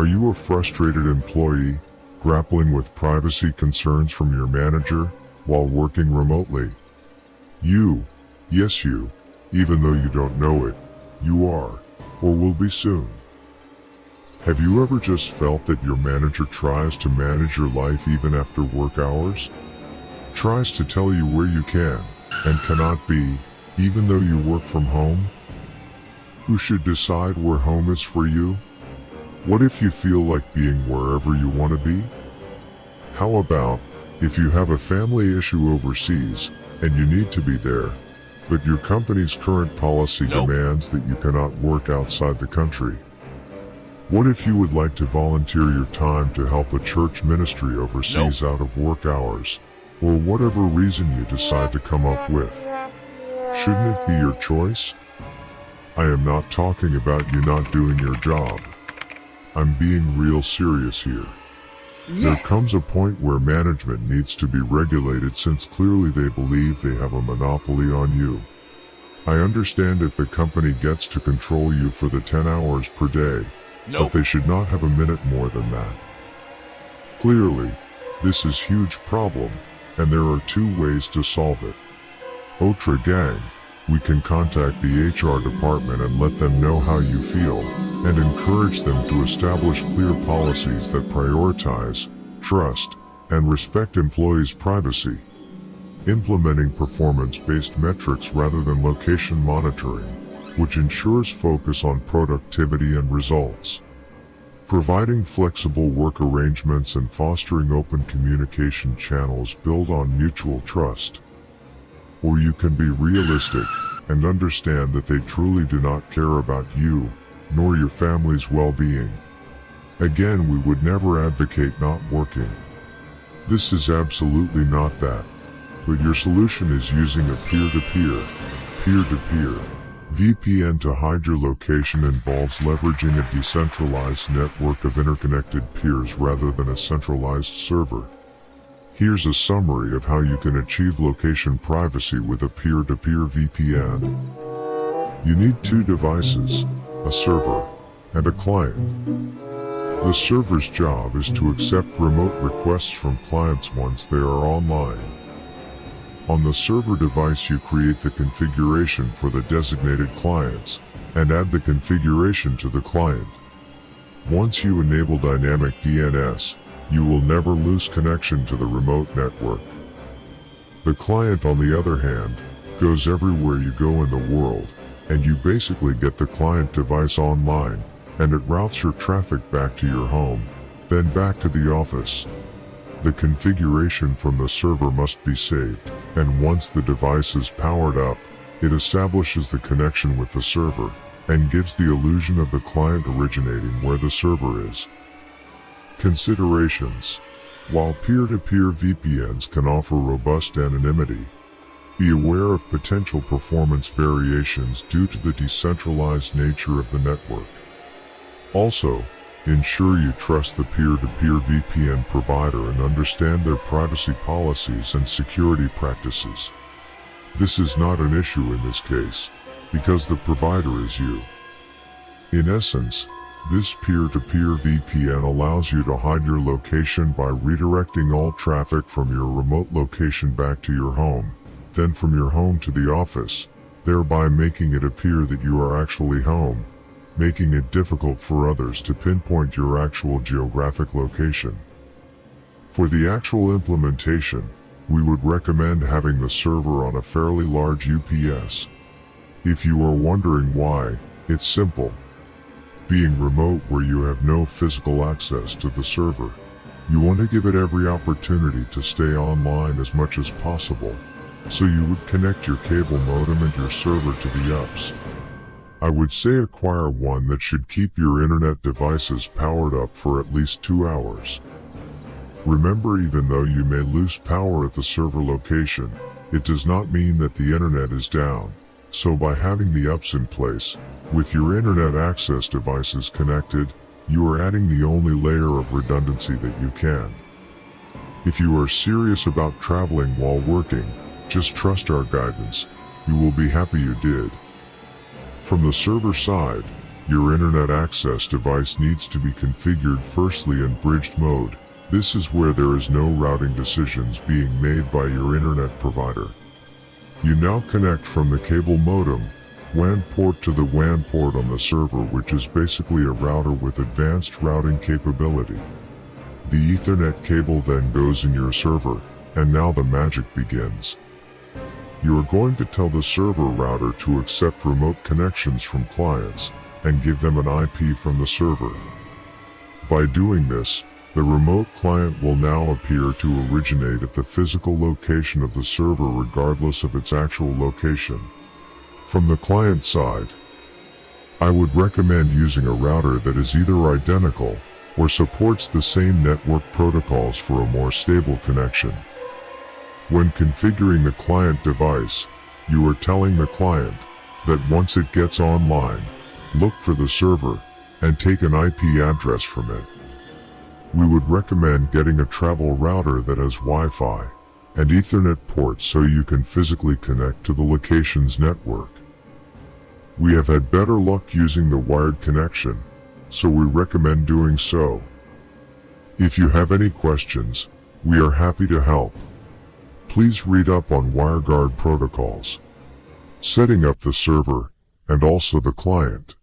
you a frustrated employee, grappling with privacy concerns from your manager while working remotely? Yes you, even though you don't know it, you are, or will be soon. Have you ever just felt that your manager tries to manage your life even after work hours? Tries to tell you where you can and cannot be, even though you work from home? Who should decide where home is for you? What if you feel like being wherever you want to be? How about if you have a family issue overseas and you need to be there, but your company's current policy demands that you cannot work outside the country? What if you would like to volunteer your time to help a church ministry overseas out of work hours, or whatever reason you decide to come up with? Shouldn't it be your choice? I am not talking about you not doing your job. I'm being real serious here. There comes a point where management needs to be regulated since clearly they believe they have a monopoly on you. I understand if the company gets to control you for the 10 hours per day, but they should not have a minute more than that. Clearly, this is a huge problem, and there are two ways to solve it. Otra gang, we can contact the HR department and let them know how you feel, and encourage them to establish clear policies that prioritize, trust, and respect employees' privacy. Implementing performance-based metrics rather than location monitoring, which ensures focus on productivity and results. Providing flexible work arrangements and fostering open communication channels built on mutual trust. Or you can be realistic and understand that they truly do not care about you, nor your family's well-being. Again, we would never advocate not working. This is absolutely not that. But your solution is using a peer-to-peer VPN to hide your location involves leveraging a decentralized network of interconnected peers rather than a centralized server. Here's a summary of how you can achieve location privacy with a peer-to-peer VPN. You need two devices, a server and a client. The server's job is to accept remote requests from clients once they are online. On the server device, you create the configuration for the designated clients and add the configuration to the client. Once you enable dynamic DNS, you will never lose connection to the remote network. The client, on the other hand, goes everywhere you go in the world, and you basically get the client device online, and it routes your traffic back to your home, then back to the office. The configuration from the server must be saved, and once the device is powered up, it establishes the connection with the server, and gives the illusion of the client originating where the server is. Considerations. While peer-to-peer VPNs can offer robust anonymity, be aware of potential performance variations due to the decentralized nature of the network. Also, ensure you trust the peer-to-peer VPN provider and understand their privacy policies and security practices. This is not an issue in this case, because the provider is you. In essence, this peer-to-peer VPN allows you to hide your location by redirecting all traffic from your remote location back to your home, then from your home to the office, thereby making it appear that you are actually home, making it difficult for others to pinpoint your actual geographic location. For the actual implementation, we would recommend having the server on a fairly large UPS. If you are wondering why, it's simple. Being remote where you have no physical access to the server, you want to give it every opportunity to stay online as much as possible, so you would connect your cable modem and your server to the UPS. I would say acquire one that should keep your internet devices powered up for at least 2 hours. Remember, even though you may lose power at the server location, it does not mean that the internet is down. So by having the UPS in place, with your internet access devices connected, you are adding the only layer of redundancy that you can. If you are serious about traveling while working, just trust our guidance. You will be happy you did. From the server side, your internet access device needs to be configured firstly in bridged mode. This is where there is no routing decisions being made by your internet provider. You now connect from the cable modem WAN port to the WAN port on the server, which is basically a router with advanced routing capability. The Ethernet cable then goes in your server, and now the magic begins. You are going to tell the server router to accept remote connections from clients and give them an IP from the server. By doing this, the remote client will now appear to originate at the physical location of the server regardless of its actual location. From the client side, I would recommend using a router that is either identical or supports the same network protocols for a more stable connection. When configuring the client device, you are telling the client that once it gets online, look for the server and take an IP address from it. We would recommend getting a travel router that has Wi-Fi and Ethernet ports so you can physically connect to the location's network. We have had better luck using the wired connection, so we recommend doing so. If you have any questions, we are happy to help. Please read up on WireGuard protocols, setting up the server, and also the client.